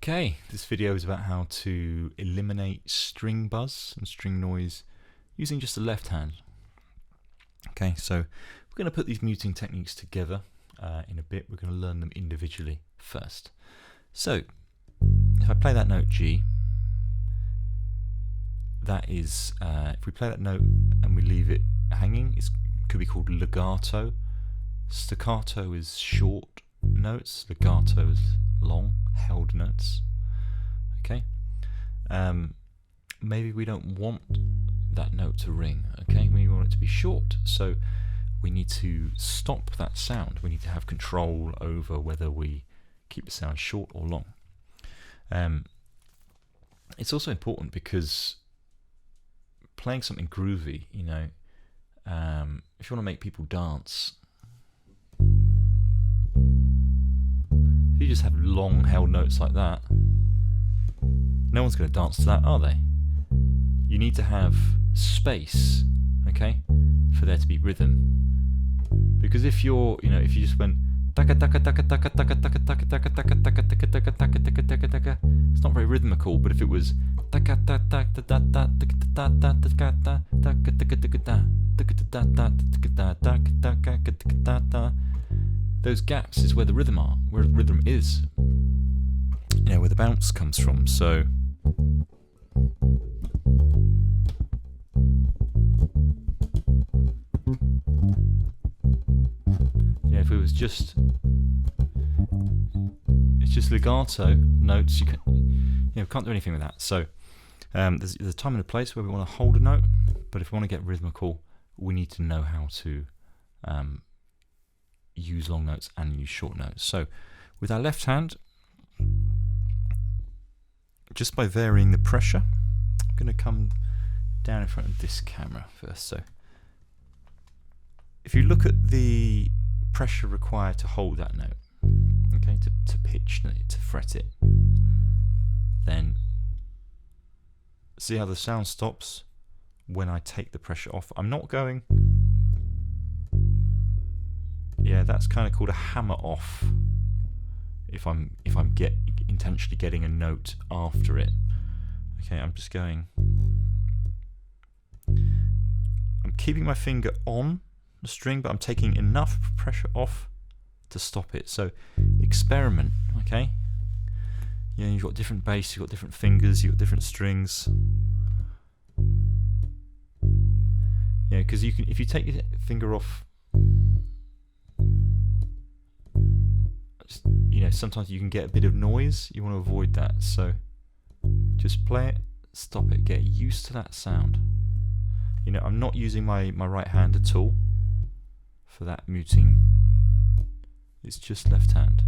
Okay, this video is about how to eliminate string buzz and string noise using just the left hand. Okay, so we're going to put these muting techniques together in a bit. We're going to learn them individually first. So, if I play that note G, that is, if we play that note and we leave it hanging, it could be called legato. Staccato is short notes, legato is long, held notes. Okay, maybe we don't want that note to ring. Okay, we want it to be short, so we need to stop that sound. We need to have control over whether we keep the sound short or long. It's also important because playing something groovy, you know, if you want to make people dance, if you just have long held notes like that, no one's going to dance to that, are they? You need to have space, okay, for there to be rhythm. Because if you're, you know, if you just went taka taka taka taka taka taka taka taka taka taka taka taka taka taka taka taka, it's not very rhythmical. But if it was taka taka taka taka taka taka taka taka, those gaps is where the rhythm are, where rhythm is, you know, where the bounce comes from. So yeah, if it was just, it's just legato notes, you can't do anything with that. So there's a time and a place where we want to hold a note, but if we want to get rhythmical, we need to know how to use long notes and use short notes. So with our left hand, just by varying the pressure, I'm going to come down in front of this camera first. So if you look at the pressure required to hold that note, okay, to pitch it, to fret it, then see how the sound stops when I take the pressure off. I'm not going, yeah, that's kind of called a hammer off. If I'm intentionally getting a note after it, okay, I'm just going. I'm keeping my finger on the string, but I'm taking enough pressure off to stop it. So experiment, okay? Yeah, you've got different bass, you've got different fingers, you've got different strings. Yeah, because you can, if you take your finger off, you know, sometimes you can get a bit of noise. You want to avoid that. So just play it, stop it, get used to that sound. You know, I'm not using my right hand at all for that muting. It's just left hand.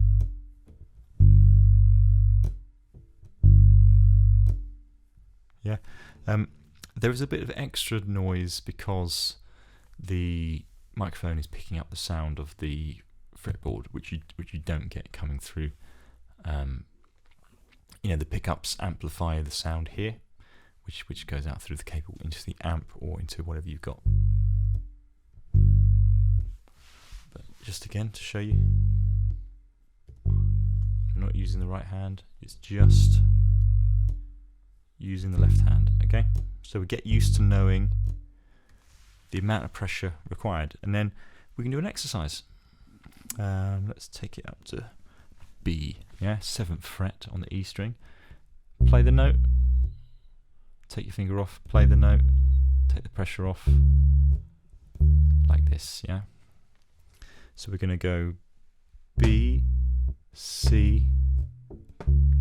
Yeah, there is a bit of extra noise because the microphone is picking up the sound of the fretboard, which you don't get coming through. You know, the pickups amplify the sound here, which goes out through the cable into the amp or into whatever you've got. But just again to show you, I'm not using the right hand, it's just using the left hand. Okay, so we get used to knowing the amount of pressure required, and then we can do an exercise. Let's take it up to B, yeah, 7th fret on the E string. Play the note, take your finger off, play the note, take the pressure off, like this, yeah. So we're going to go B, C,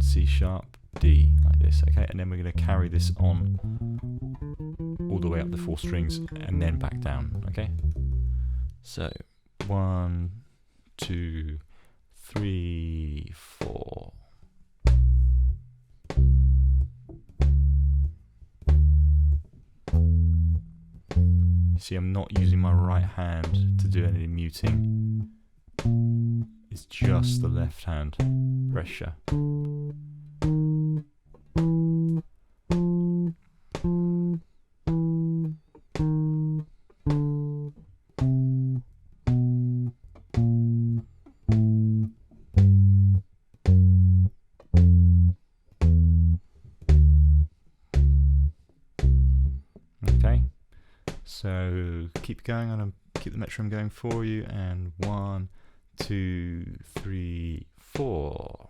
C sharp, D, like this, okay, and then we're going to carry this on all the way up the 4 strings and then back down, okay. So 1, 2, 3, 4. You see, I'm not using my right hand to do any muting. It's just the left hand pressure. So keep going on, keep the metronome going for you, and 1, 2, 3, 4.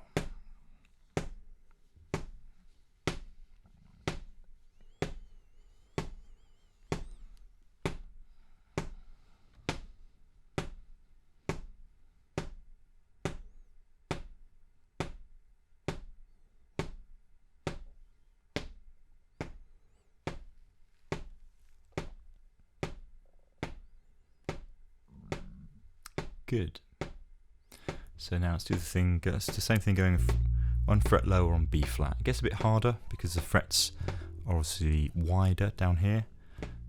Good. So now let's do the thing. It's the same thing going 1 fret lower on B flat. It gets a bit harder because the frets are obviously wider down here.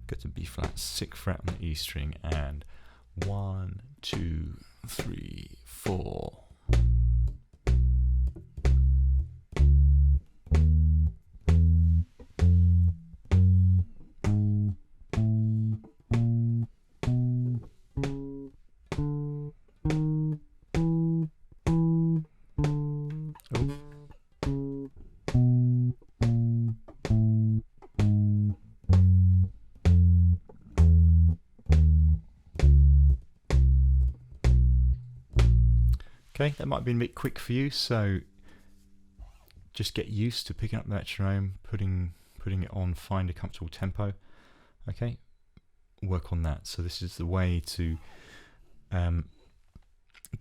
Go to B flat, 6th fret on the E string, and 1, 2, 3, 4. Okay, that might have been a bit quick for you, so just get used to picking up the metronome, putting it on, find a comfortable tempo. Okay, work on that. So this is the way to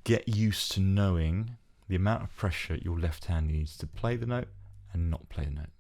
get used to knowing the amount of pressure your left hand needs to play the note and not play the note.